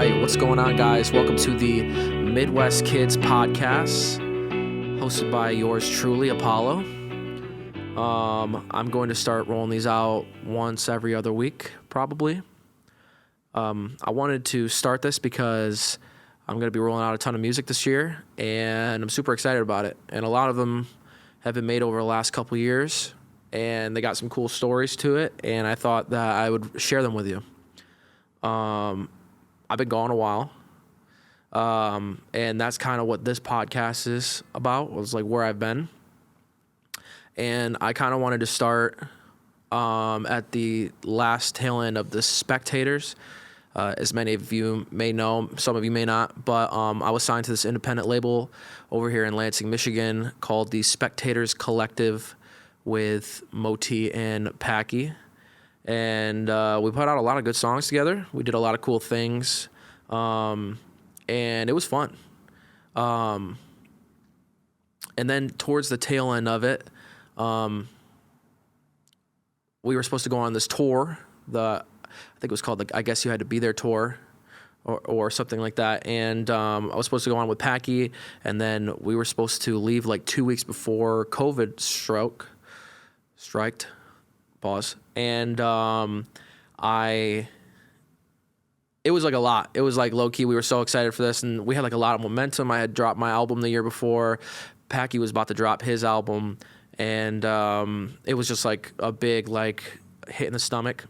right, what's going on, guys? Welcome to the Midwest Kids Podcast, hosted by yours truly, Apollo. I'm going to start rolling these out once every other week, probably. I wanted to start this because I'm going to be rolling out a ton of music this year, and I'm super excited about it. And a lot of them have been made over the last couple years, and they got some cool stories to it, and I thought that I would share them with you. I've been gone a while, and that's kind of what this podcast is about, was like where I've been. And I kind of wanted to start at the last tail end of the Specktators. As many of you may know, some of you may not, but I was signed to this independent label over here in Lansing, Michigan, called the Specktators Collective with Moti and Packy. And we put out a lot of good songs together. We did a lot of cool things, and it was fun. And then towards the tail end of it, we were supposed to go on this tour. I think it was called the I Guess You Had to Be There tour, or something like that. And I was supposed to go on with Packy, and then we were supposed to leave like 2 weeks before COVID striked. Pause. And it was like a lot. It was like low key. We were so excited for this, and we had like a lot of momentum. I had dropped my album the year before. Packy was about to drop his album, and it was just like a big like hit in the stomach.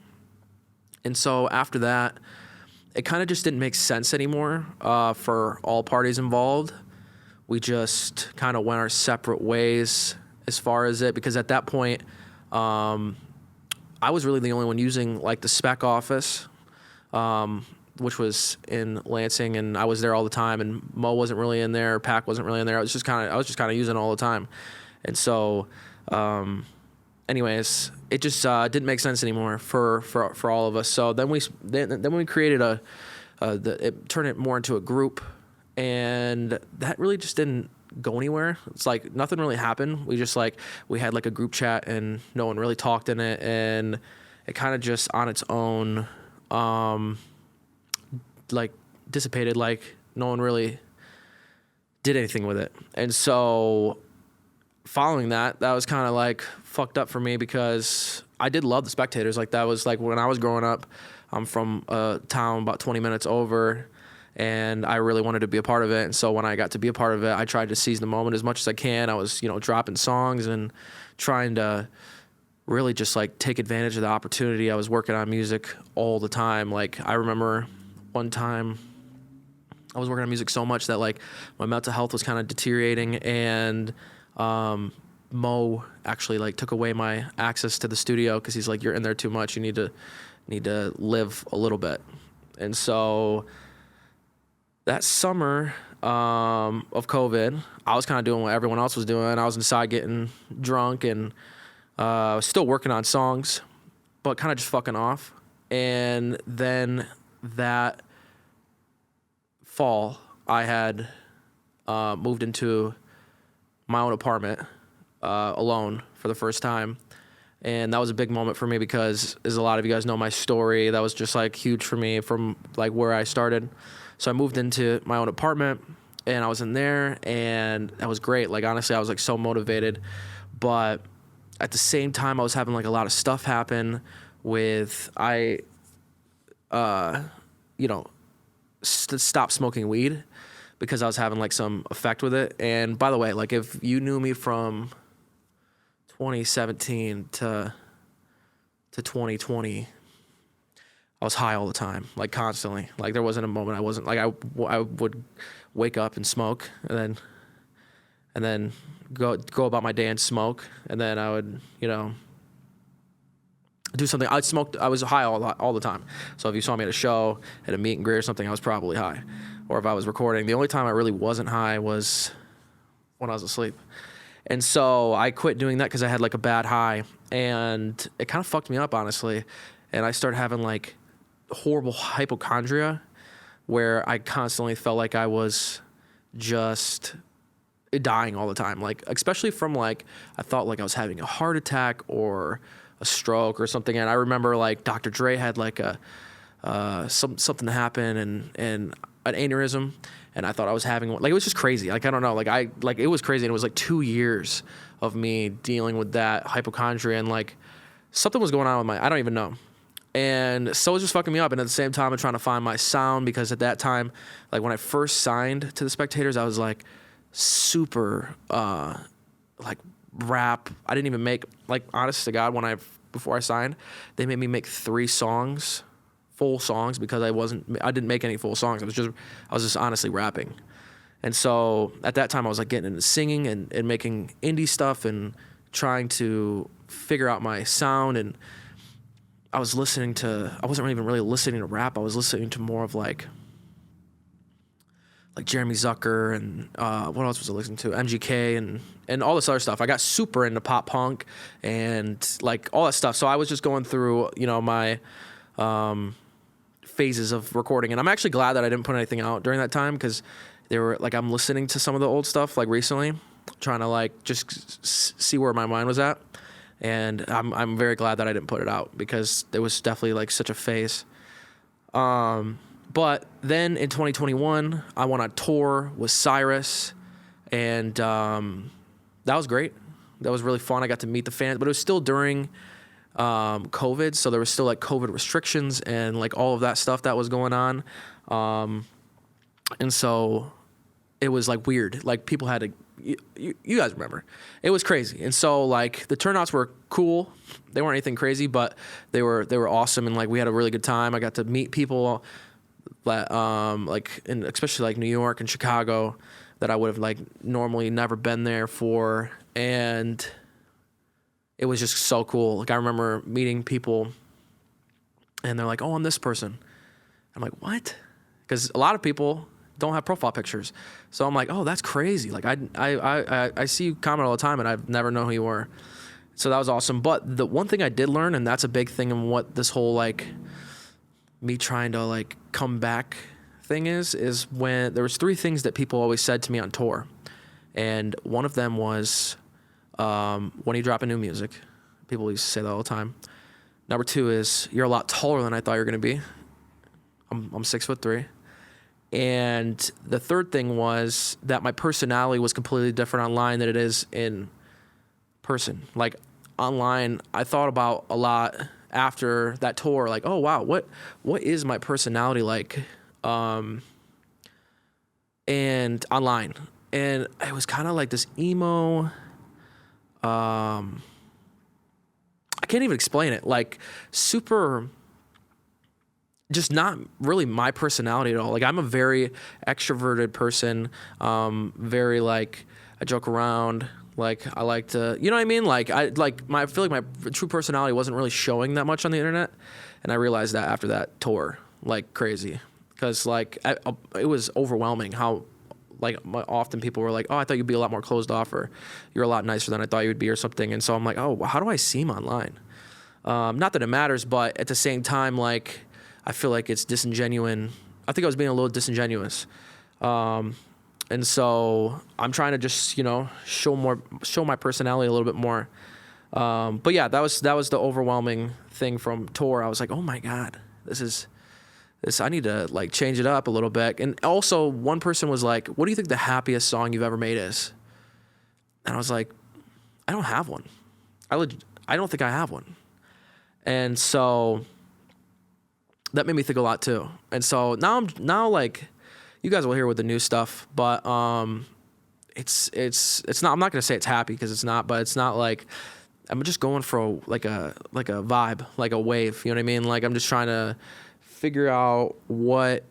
And so after that, it kind of just didn't make sense anymore for all parties involved. We just kind of went our separate ways as far as it, because at that point, I was really the only one using like the spec office, which was in Lansing, and I was there all the time, and Mo wasn't really in there, Pac wasn't really in there. I was just kind of using it all the time. And so, anyways, it just didn't make sense anymore for all of us. So then we created it turned it more into a group, and that really just didn't go anywhere. It's like nothing really happened. We had like a group chat, and no one really talked in it, and it kind of just on its own like dissipated. Like no one really did anything with it. And so following that was kind of like fucked up for me, because I did love the Specktators. Like that was like when I was growing up. I'm from a town about 20 minutes over, and I really wanted to be a part of it. And so when I got to be a part of it, I tried to seize the moment as much as I can. I was, dropping songs and trying to really just like take advantage of the opportunity. I was working on music all the time. Like I remember one time I was working on music so much that like my mental health was kind of deteriorating, and Mo actually like took away my access to the studio, because he's like, you're in there too much. You need to live a little bit. And so that summer of COVID, I was kind of doing what everyone else was doing. I was inside getting drunk, and I was still working on songs, but kind of just fucking off. And then that fall, I had moved into my own apartment alone for the first time. And that was a big moment for me, because as a lot of you guys know my story, that was just like huge for me from like where I started. So I moved into my own apartment, and I was in there, and that was great. Like honestly, I was like so motivated, but at the same time, I was having like a lot of stuff happen with stopped smoking weed, because I was having like some effect with it. And by the way, like if you knew me from 2017 to 2020, I was high all the time, like constantly. Like there wasn't a moment I wasn't. Like I would wake up and smoke, and then go about my day and smoke, and then I would do something. I was high all the time. So if you saw me at a show, at a meet and greet or something, I was probably high. Or if I was recording, the only time I really wasn't high was when I was asleep. And so I quit doing that because I had like a bad high, and it kind of fucked me up, honestly. And I started having like horrible hypochondria, where I constantly felt like I was just dying all the time. Like, especially from like, I thought like I was having a heart attack or a stroke or something. And I remember like Dr. Dre had like a something happened and an aneurysm, and I thought I was having one. Like, it was just crazy. Like, I don't know. Like it was crazy, and it was like 2 years of me dealing with that hypochondria, and like something was going on with I don't even know. And so it was just fucking me up. And at the same time, I'm trying to find my sound, because at that time, like when I first signed to the Spectators, I was like super, like rap. I didn't even make, like, honest to God, before I signed, they made me make 3 songs, full songs, because I didn't make any full songs. I was just honestly rapping. And so at that time I was like getting into singing and making indie stuff and trying to figure out my sound. And I wasn't even really listening to rap. I was listening to more of like Jeremy Zucker and what else was I listening to? MGK and all this other stuff. I got super into pop punk and like all that stuff. So I was just going through, my phases of recording. And I'm actually glad that I didn't put anything out during that time, because they were like, I'm listening to some of the old stuff like recently, trying to like just see where my mind was at. And I'm very glad that I didn't put it out, because it was definitely like such a phase. But then in 2021, I went on tour with Cyrus, and that was great. That was really fun. I got to meet the fans, but it was still during COVID, so there was still like COVID restrictions and like all of that stuff that was going on. And so it was like weird. Like people had to, you guys remember, it was crazy. And so like the turnouts were cool. They weren't anything crazy, but they were awesome. And like we had a really good time. I got to meet people that, especially like New York and Chicago, that I would have like normally never been there for. And it was just so cool. Like I remember meeting people and they're like, "Oh, I'm this person." I'm like, "What?" Because a lot of people don't have profile pictures. So I'm like, "Oh, that's crazy." Like I see you comment all the time and I've never known who you were. So that was awesome. But the one thing I did learn, and that's a big thing in what this whole like me trying to like come back thing is when there was 3 things that people always said to me on tour. And one of them was, when you drop a new music, people used to say that all the time. Number 2 is, you're a lot taller than I thought you were going to be. I'm 6'3". And the third thing was that my personality was completely different online than it is in person. Like online, I thought about a lot after that tour, like, oh wow, what is my personality like? And online. And it was kind of like this emo, I can't even explain it. Like super, just not really my personality at all. Like I'm a very extroverted person. Very like, I joke around. Like I like to, you know what I mean? Like I feel like my true personality wasn't really showing that much on the internet. And I realized that after that tour, like crazy. Cause like it was overwhelming how like often people were like, "Oh, I thought you'd be a lot more closed off," or "You're a lot nicer than I thought you would be," or something. And so I'm like, "Oh, how do I seem online?" Not that it matters, but at the same time, like I feel like it's disingenuous. I think I was being a little disingenuous. And so I'm trying to just, show my personality a little bit more. But yeah, that was the overwhelming thing from tour. I was like, "Oh my God, this, I need to like change it up a little bit." And also one person was like, "What do you think the happiest song you've ever made is?" And I was like, "I don't have one. I don't think I have one." And so that made me think a lot too. And so now like, you guys will hear with the new stuff, but it's not. I'm not gonna say it's happy because it's not, but it's not like I'm just going for a vibe, like a wave. You know what I mean? Like I'm just trying to figure out what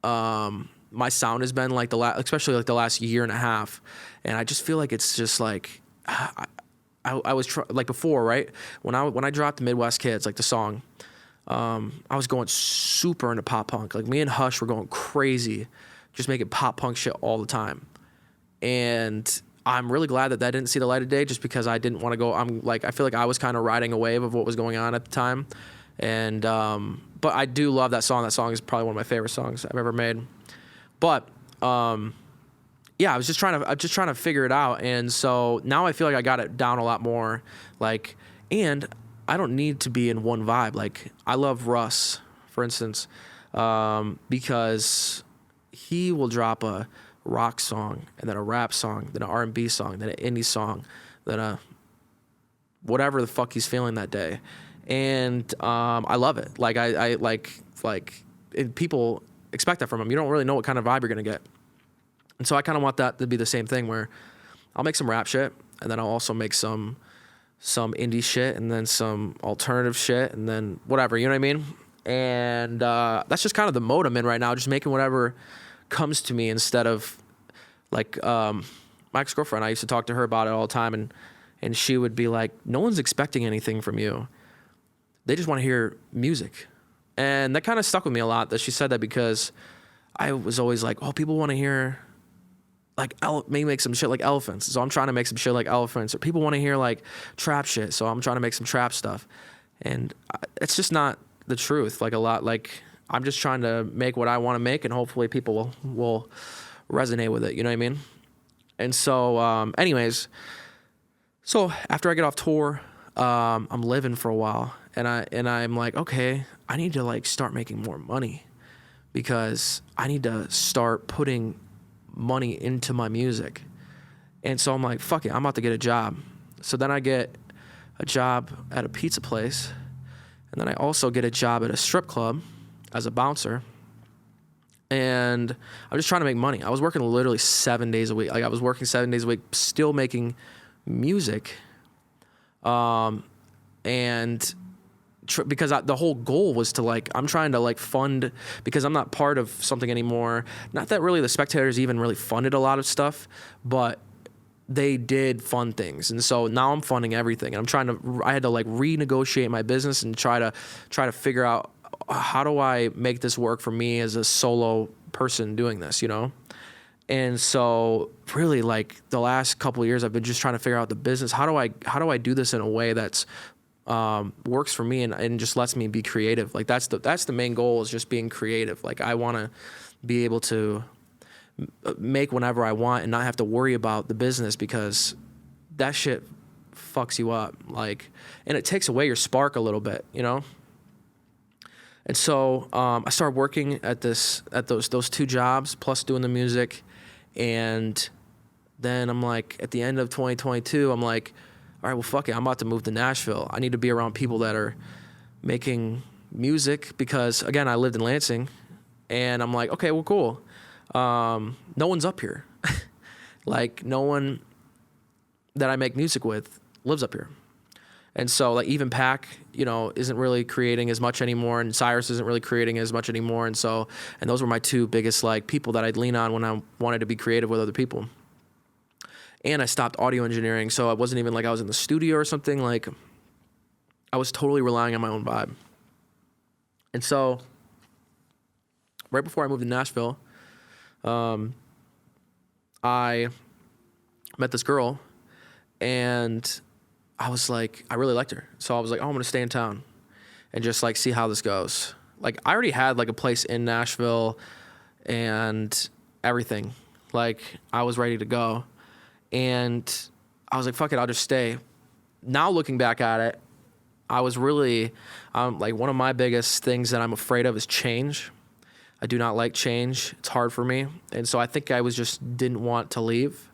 my sound has been like especially like the last year and a half, and I just feel like it's just like I was like before, right? When I dropped the Midwest Kids, like the song. I was going super into pop punk. Like me and Hush were going crazy, just making pop punk shit all the time. And I'm really glad that didn't see the light of day, just because I didn't want to go. I feel like I was kind of riding a wave of what was going on at the time. And, but I do love that song. That song is probably one of my favorite songs I've ever made. But, yeah, I'm just trying to figure it out. And so now I feel like I got it down a lot more. Like, and I don't need to be in one vibe. Like I love Russ for instance, because he will drop a rock song and then a rap song, then an R&B song, then an indie song, then a whatever the fuck he's feeling that day. And I love it. Like I like and people expect that from him. You don't really know what kind of vibe you're gonna get. And so I kind of want that to be the same thing, where I'll make some rap shit, and then I'll also make some indie shit, and then some alternative shit, and then whatever, you know what I mean? And that's just kind of the mode I'm in right now, just making whatever comes to me, instead of like my ex-girlfriend. I used to talk to her about it all the time, and she would be like, no one's expecting anything from you. They just want to hear music. And that kind of stuck with me a lot, that she said that, because I was always like, oh, people want to hear like maybe make some shit like elephants, so I'm trying to make some shit like elephants. Or people want to hear like trap shit, so I'm trying to make some trap stuff. And it's just not the truth. Like a lot, like I'm just trying to make what I want to make, and hopefully people will resonate with it. You know what I mean? And so, anyways, so after I get off tour, I'm living for a while, and I'm like, okay, I need to like start making more money, because I need to start putting money into my music. And so I'm like, fuck it, I'm about to get a job. So then I get a job at a pizza place, and then I also get a job at a strip club as a bouncer. And I'm just trying to make money. I was working literally 7 days a week. Like I was working 7 days a week, still making music. And because the whole goal was to like, I'm trying to like fund, because I'm not part of something anymore. Not that really the Spectators even really funded a lot of stuff, but they did fund things. And so now I'm funding everything, and I had to like renegotiate my business and try to figure out, how do I make this work for me as a solo person doing this, you know? And so really like the last couple of years, I've been just trying to figure out the business. How do I do this in a way that's works for me and just lets me be creative? Like that's the main goal, is just being creative. Like I want to be able to make whenever I want and not have to worry about the business, because that shit fucks you up. Like, and it takes away your spark a little bit, you know? And so I started working at those two jobs plus doing the music. And then I'm like, at the end of 2022, I'm like, all right, well, fuck it. I'm about to move to Nashville. I need to be around people that are making music, because, again, I lived in Lansing. And I'm like, okay, well, cool. No one's up here. Like, no one that I make music with lives up here. And so, like, even Pac, you know, isn't really creating as much anymore, and Cyrus isn't really creating as much anymore. And so, and those were my two biggest, like, people that I'd lean on when I wanted to be creative with other people. And I stopped audio engineering, so it wasn't even like I was in the studio or something. Like, I was totally relying on my own vibe. And so, right before I moved to Nashville, I met this girl, and I was like, I really liked her. So I was like, oh, I'm going to stay in town and just like see how this goes. Like I already had like a place in Nashville and everything. Like I was ready to go. And I was like, fuck it, I'll just stay. Now looking back at it, I was really, like one of my biggest things that I'm afraid of is change. I do not like change. It's hard for me. And so I think I didn't want to leave.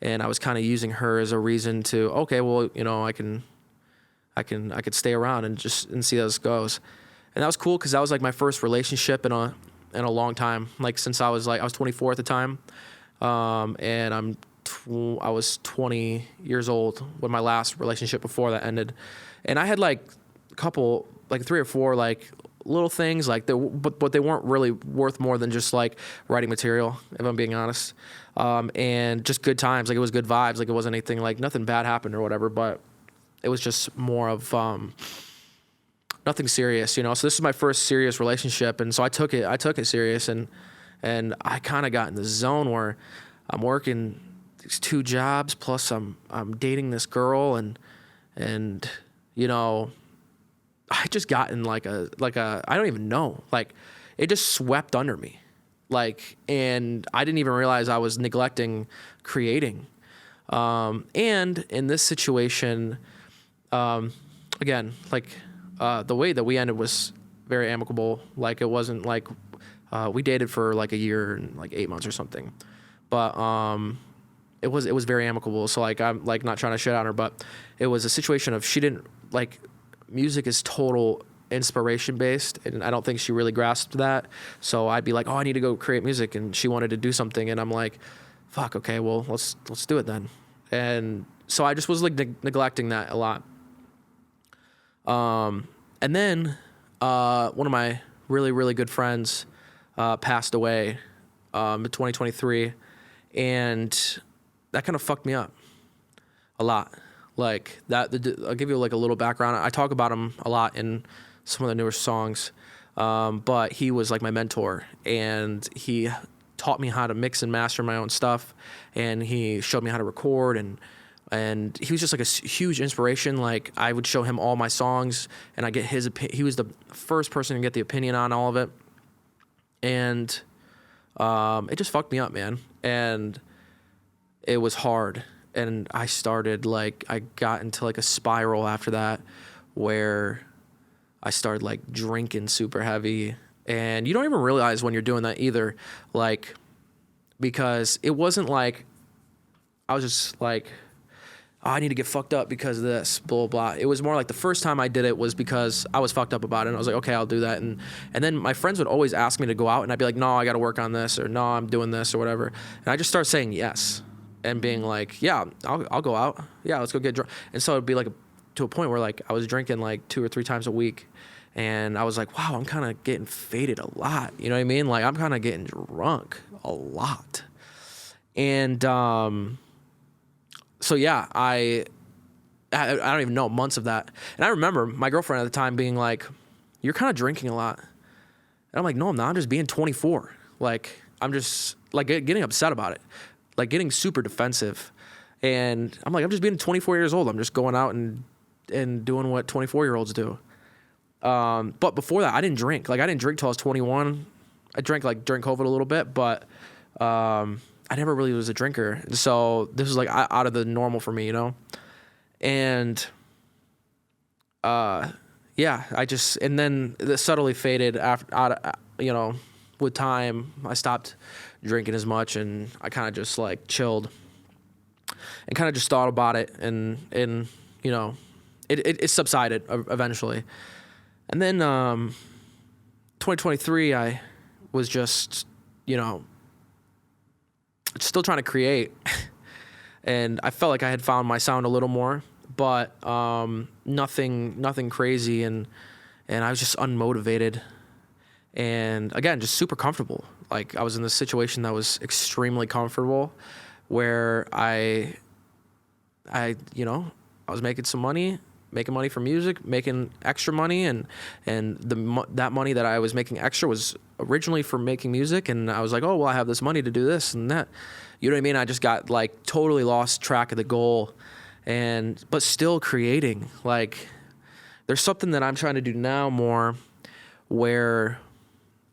And I was kind of using her as a reason to, okay, well, you know, I could stay around and see how this goes. And that was cool, because that was like my first relationship in a long time. Like since I was 24 at the time, and I was 20 years old when my last relationship before that ended. And I had like a couple, like 3 or 4 like little things, like but they weren't really worth more than just like writing material, if I'm being honest. And just good times, like it was good vibes, like it wasn't anything, like nothing bad happened or whatever, but it was just more of nothing serious, you know. So this is my first serious relationship, and so I took it serious, and I kind of got in the zone where I'm working these 2 jobs plus I'm dating this girl, and you know, I just got in like a I don't even know, like it just swept under me. Like, and I didn't even realize I was neglecting creating. And in this situation, again, like, the way that we ended was very amicable. Like, it wasn't like we dated for like a year and like 8 months or something, but it was very amicable. So like, I'm like not trying to shit on her, but it was a situation of, she didn't like, music is total inspiration based, and I don't think she really grasped that. So I'd be like, oh, I need to go create music, and she wanted to do something, and I'm like, fuck, okay, well, let's do it then. And so I just was like neglecting that a lot. And then one of my really, really good friends passed away in 2023, and that kind of fucked me up a lot. Like that, I'll give you like a little background. I talk about him a lot in some of the newer songs, but he was like my mentor, and he taught me how to mix and master my own stuff, and he showed me how to record, and he was just like a huge inspiration. Like, I would show him all my songs, and I get his opinion. He was the first person to get the opinion on all of it, and it just fucked me up, man. And it was hard, and I got into like a spiral after that, where I started like drinking super heavy, and you don't even realize when you're doing that either, like, because it wasn't like I was just like, oh, I need to get fucked up because of this, blah, blah. It was more like the first time I did it was because I was fucked up about it, and I was like, okay, I'll do that. And then my friends would always ask me to go out, and I'd be like, no, I got to work on this, or no, I'm doing this, or whatever. And I just started saying yes, and being like, yeah, I'll go out. Yeah, let's go get drunk. And so it'd be like to a point where like I was drinking like 2 or 3 times a week, and I was like, wow, I'm kind of getting faded a lot. You know what I mean? Like, I'm kind of getting drunk a lot. And so yeah, I don't even know, months of that. And I remember my girlfriend at the time being like, you're kind of drinking a lot. And I'm like, no, I'm not. I'm just being 24. Like, I'm just like getting upset about it, like getting super defensive. And I'm like, I'm just being 24 years old. I'm just going out and doing what 24-year-olds do. But before that, I didn't drink. Like, I didn't drink till I was 21. I drank like during COVID a little bit, but I never really was a drinker. So this was like out of the normal for me, you know? And yeah, and then it subtly faded with time. I stopped drinking as much, and I kind of just like chilled and kind of just thought about it, and you know, it subsided eventually. And then 2023, I was just, you know, still trying to create, and I felt like I had found my sound a little more, but nothing crazy, and I was just unmotivated, and again, just super comfortable. Like, I was in this situation that was extremely comfortable, where I was making money from music, making extra money, and that money that I was making extra was originally for making music, and I was like, oh, well, I have this money to do this and that. You know what I mean? I just got like totally lost track of the goal, but still creating. Like, there's something that I'm trying to do now more, where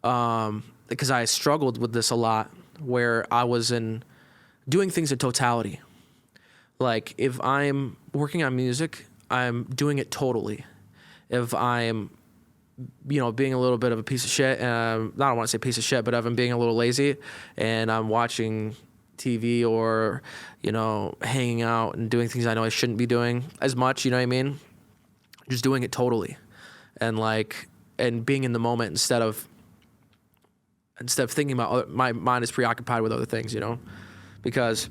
because I struggled with this a lot, where I was doing things in totality. Like, if I'm working on music, I'm doing it totally. If I'm, being a little bit of a piece of shit, I don't want to say piece of shit, but if I'm being a little lazy and I'm watching TV or, hanging out and doing things I know I shouldn't be doing as much, you know what I mean? Just doing it totally. And being in the moment instead of thinking about my mind is preoccupied with other things, because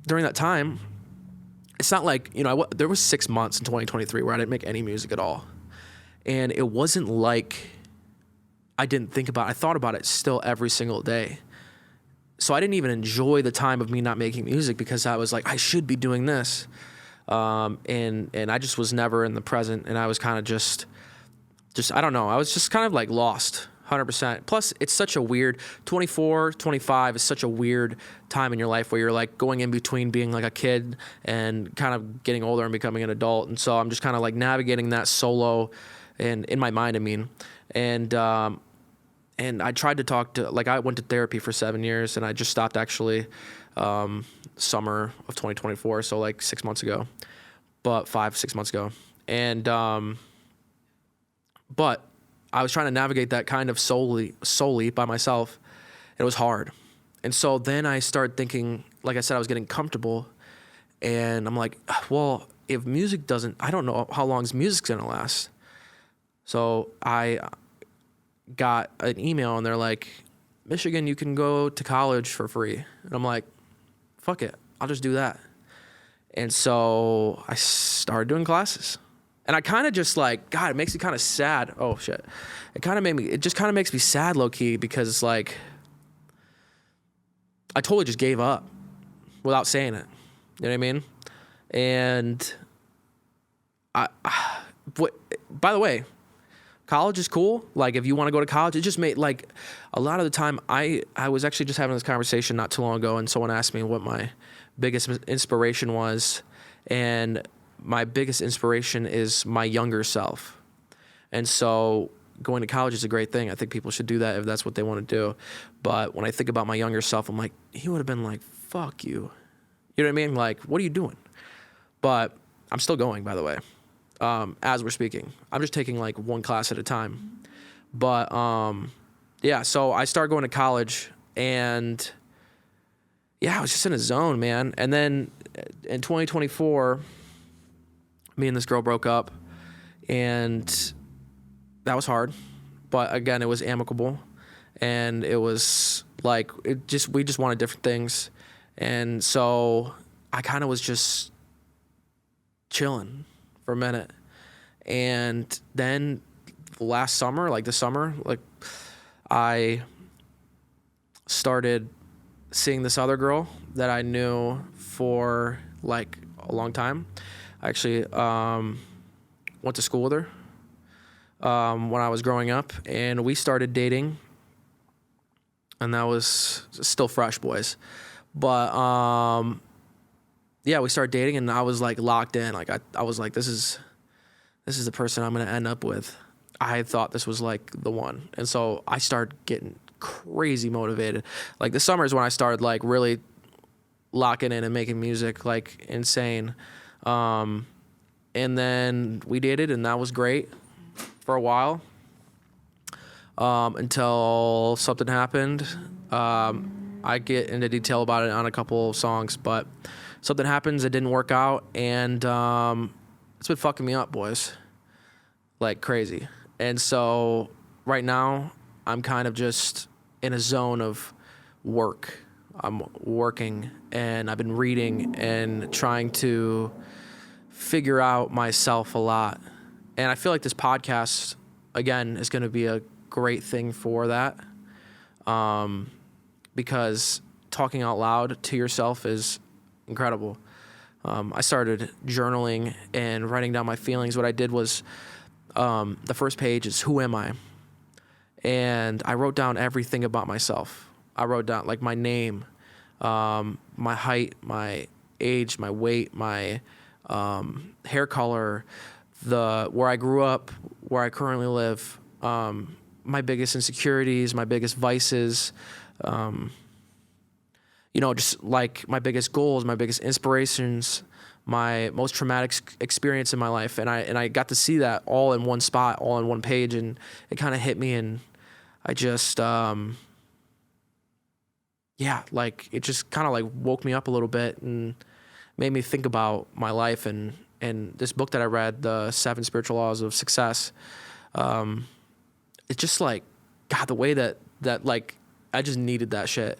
during that time, it's not like, there was 6 months in 2023 where I didn't make any music at all. And it wasn't like I didn't think about it. I thought about it still every single day. So I didn't even enjoy the time of me not making music, because I was like, I should be doing this. And I just was never in the present. And I was kind of just, I don't know. I was just kind of like lost 100%. Plus, it's such a weird, 24, 25 is such a weird time in your life where you're like going in between being like a kid and kind of getting older and becoming an adult. And so I'm just kind of like navigating that solo, and in my mind, I mean. And I tried to talk to, I went to therapy for 7 years, and I just stopped actually summer of 2024. So like 6 months ago, but 5-6 months ago. And, but I was trying to navigate that kind of solely by myself. It was hard. And so then I started thinking, like I said, I was getting comfortable, and I'm like, well, if music doesn't, I don't know how long music's gonna last. So I got an email, and they're like, Michigan, you can go to college for free. And I'm like, fuck it, I'll just do that. And so I started doing classes. And I kind of just like, God, it makes me kind of sad. Oh shit. It just kind of makes me sad low key, because like, I totally just gave up without saying it. You know what I mean? And by the way, college is cool. Like, if you want to go to college, it just made, like, a lot of the time, I was actually just having this conversation not too long ago, and someone asked me what my biggest inspiration was. And my biggest inspiration is my younger self. And so going to college is a great thing. I think people should do that if that's what they want to do. But when I think about my younger self, I'm like, he would have been like, fuck you. You know what I mean? Like, what are you doing? But I'm still going, by the way, as we're speaking. I'm just taking like one class at a time. But yeah, so I started going to college, and yeah, I was just in a zone, man. And then in 2024, me and this girl broke up, and that was hard. But again, it was amicable, and it was like, we just wanted different things. And so I kind of was just chilling for a minute. And then last summer, I started seeing this other girl that I knew for like a long time. I actually went to school with her when I was growing up, and we started dating, and that was still fresh, boys. But yeah, we started dating, and I was like locked in. Like I was like, this is the person I'm gonna end up with. I thought this was like the one, and so I started getting crazy motivated. Like the summer is when I started like really locking in and making music like insane. And then we dated, and that was great for a while, until something happened. I get into detail about it on a couple of songs, but something happens, it didn't work out, and it's been fucking me up, boys, like crazy. And so right now, I'm kind of just in a zone of work. I'm working, and I've been reading and trying to figure out myself a lot. And I feel like this podcast, again, is going to be a great thing for that. Because talking out loud to yourself is incredible. I started journaling and writing down my feelings. What I did was, the first page is, who am I? And I wrote down everything about myself. I wrote down like my name, my height, my age, my weight, my hair color, where I grew up, where I currently live, my biggest insecurities, my biggest vices, just like my biggest goals, my biggest inspirations, my most traumatic experience in my life. And I got to see that all in one spot, all in one page, and it kind of hit me, and I just, it just kind of like woke me up a little bit and made me think about my life, and this book that I read, The 7 Spiritual Laws of Success. It's just like, God, the way that like, I just needed that shit.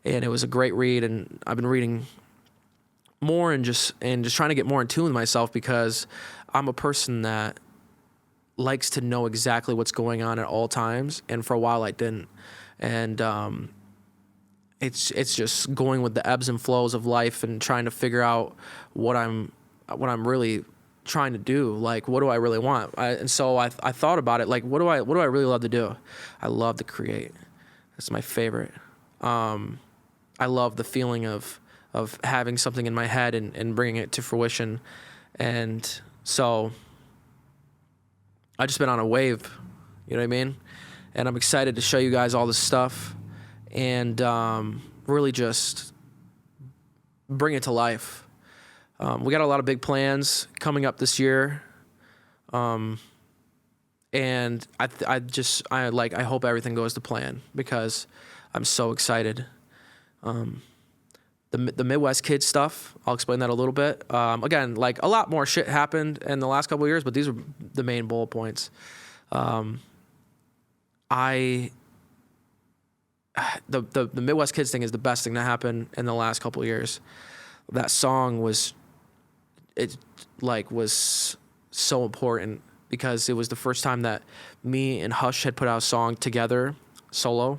And it was a great read, and I've been reading more and just trying to get more in tune with myself, because I'm a person that likes to know exactly what's going on at all times, and for a while I didn't. And it's just going with the ebbs and flows of life and trying to figure out what I'm really trying to do. Like, what do I really want? And so I thought about it, like, what do I really love to do? I love to create. That's my favorite. I love the feeling of having something in my head and bringing it to fruition. And so I just been on a wave, you know what I mean? And I'm excited to show you guys all this stuff and really just bring it to life. We got a lot of big plans coming up this year. And I hope everything goes to plan because I'm so excited. The Midwest Kid stuff, I'll explain that a little bit. Again, like a lot more shit happened in the last couple of years, but these are the main bullet points. The Midwest Kids thing is the best thing that happened in the last couple of years. That song was so important because it was the first time that me and Hush had put out a song together, solo.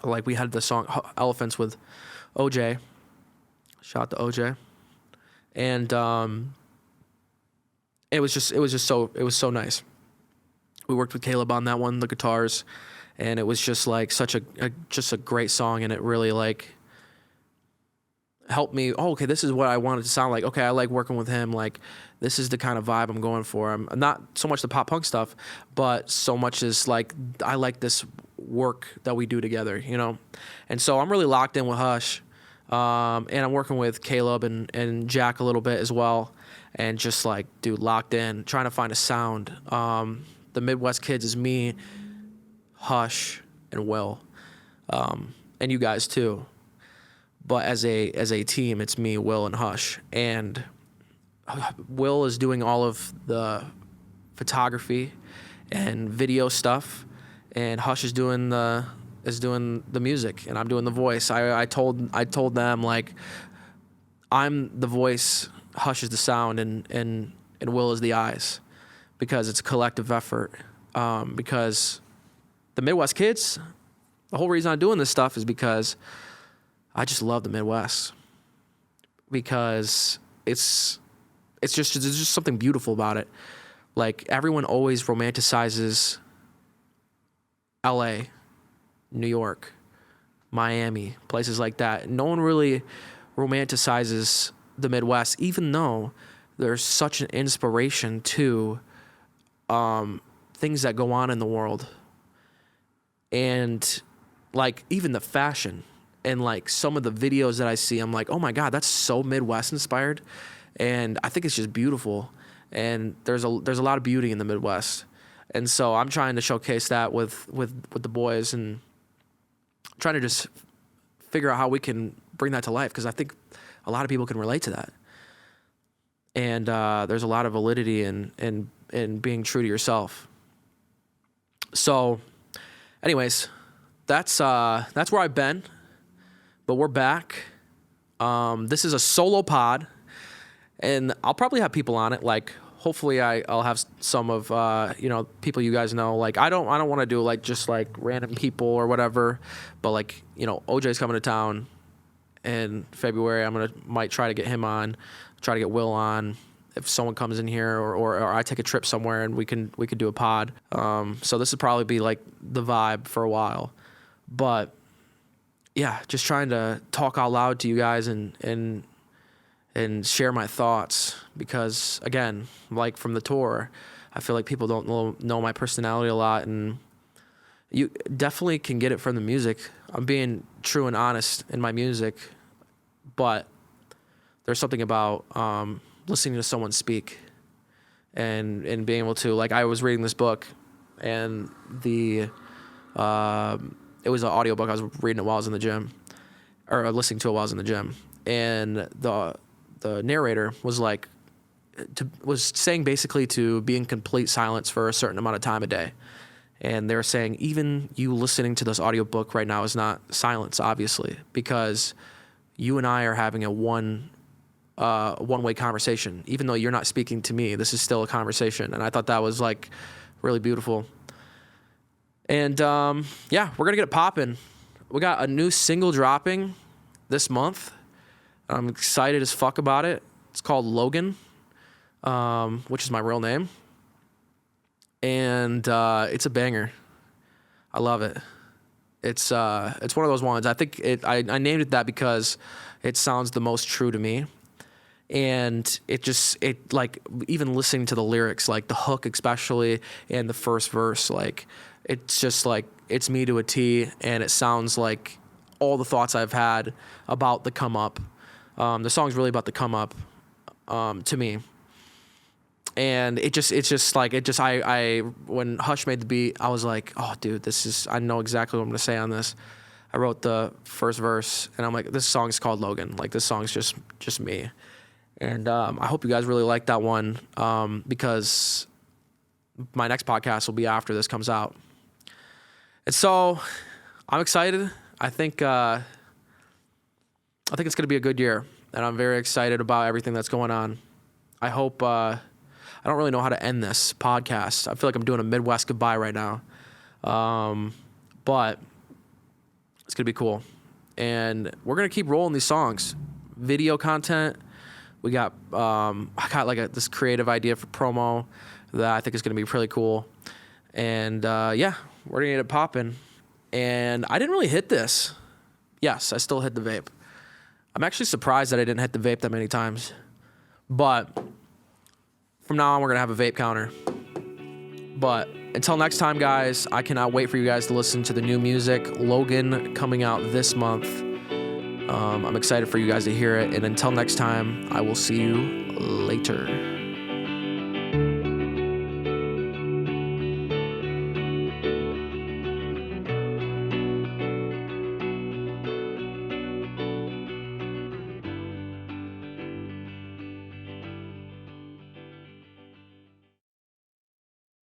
Like we had the song Elephants with OJ. Shout out to OJ. And it was so nice. We worked with Caleb on that one, the guitars, and it was just like such a great song, and it really like helped me. Oh, okay, this is what I wanted to sound like. Okay, I like working with him. Like this is the kind of vibe I'm going for. I'm not so much the pop punk stuff, but so much as like I like this work that we do together, you know. And so I'm really locked in with Hush, and I'm working with Caleb and Jack a little bit as well, and just like dude, locked in, trying to find a sound. The Midwest Kids is me, Hush, and Will, and you guys too. But as a team, it's me, Will, and Hush. And Will is doing all of the photography and video stuff, and Hush is doing the music, and I'm doing the voice. I told them like I'm the voice, Hush is the sound, and Will is the eyes, because it's a collective effort. Because the Midwest Kids, the whole reason I'm doing this stuff is because I just love the Midwest, because it's just there's just something beautiful about it. Like everyone always romanticizes LA, New York, Miami, places like that. No one really romanticizes the Midwest, even though there's such an inspiration to things that go on in the world. And like even the fashion and like some of the videos that I see, I'm like, oh my God, that's so Midwest inspired. And I think it's just beautiful. And there's a lot of beauty in the Midwest. And so I'm trying to showcase that with the boys and trying to just figure out how we can bring that to life, because I think a lot of people can relate to that. And there's a lot of validity in being true to yourself. So anyways, that's where I've been, but we're back. This is a solo pod, and I'll probably have people on it. Like, hopefully I'll have some of, people you guys know. Like, I don't want to do like just like random people or whatever, but like, OJ's coming to town in February. Might try to get him on, try to get Will on if someone comes in here, or I take a trip somewhere and we could do a pod. So this would probably be like the vibe for a while, but yeah, just trying to talk out loud to you guys and share my thoughts, because again, like from the tour, I feel like people don't know my personality a lot, and you definitely can get it from the music. I'm being true and honest in my music, but there's something about listening to someone speak and being able to, like, I was reading this book, and it was an audiobook. I was reading it while I was in the gym, or listening to it while I was in the gym, and the narrator was saying basically to be in complete silence for a certain amount of time a day. And they're saying even you listening to this audiobook right now is not silence, obviously, because you and I are having a one-way conversation. Even though you're not speaking to me, this is still a conversation. And I thought that was like really beautiful. And we're gonna get it popping. We got a new single dropping this month. I'm excited as fuck about it. It's called Logan, which is my real name. And it's a banger. I love it. It's one of those ones. I think I named it that because it sounds the most true to me. And it like, even listening to the lyrics, like the hook especially, and the first verse, like it's just like, it's me to a T, and it sounds like all the thoughts I've had about the come up. The song's really about the come up, to me. And I when Hush made the beat, I was like, oh dude, I know exactly what I'm gonna say on this. I wrote the first verse and I'm like, this song is called Logan. Like this song's just me. And I hope you guys really like that one, because my next podcast will be after this comes out. And so I'm excited. I think it's gonna be a good year, and I'm very excited about everything that's going on. I hope. I don't really know how to end this podcast. I feel like I'm doing a Midwest goodbye right now. But it's going to be cool. And we're going to keep rolling these songs. Video content. We got, I got like this creative idea for promo that I think is going to be pretty cool. And yeah, we're going to get it popping. And I didn't really hit this. Yes, I still hit the vape. I'm actually surprised that I didn't hit the vape that many times. But from now on, we're going to have a vape counter. But until next time, guys, I cannot wait for you guys to listen to the new music, Logan, coming out this month. I'm excited for you guys to hear it. And until next time, I will see you later.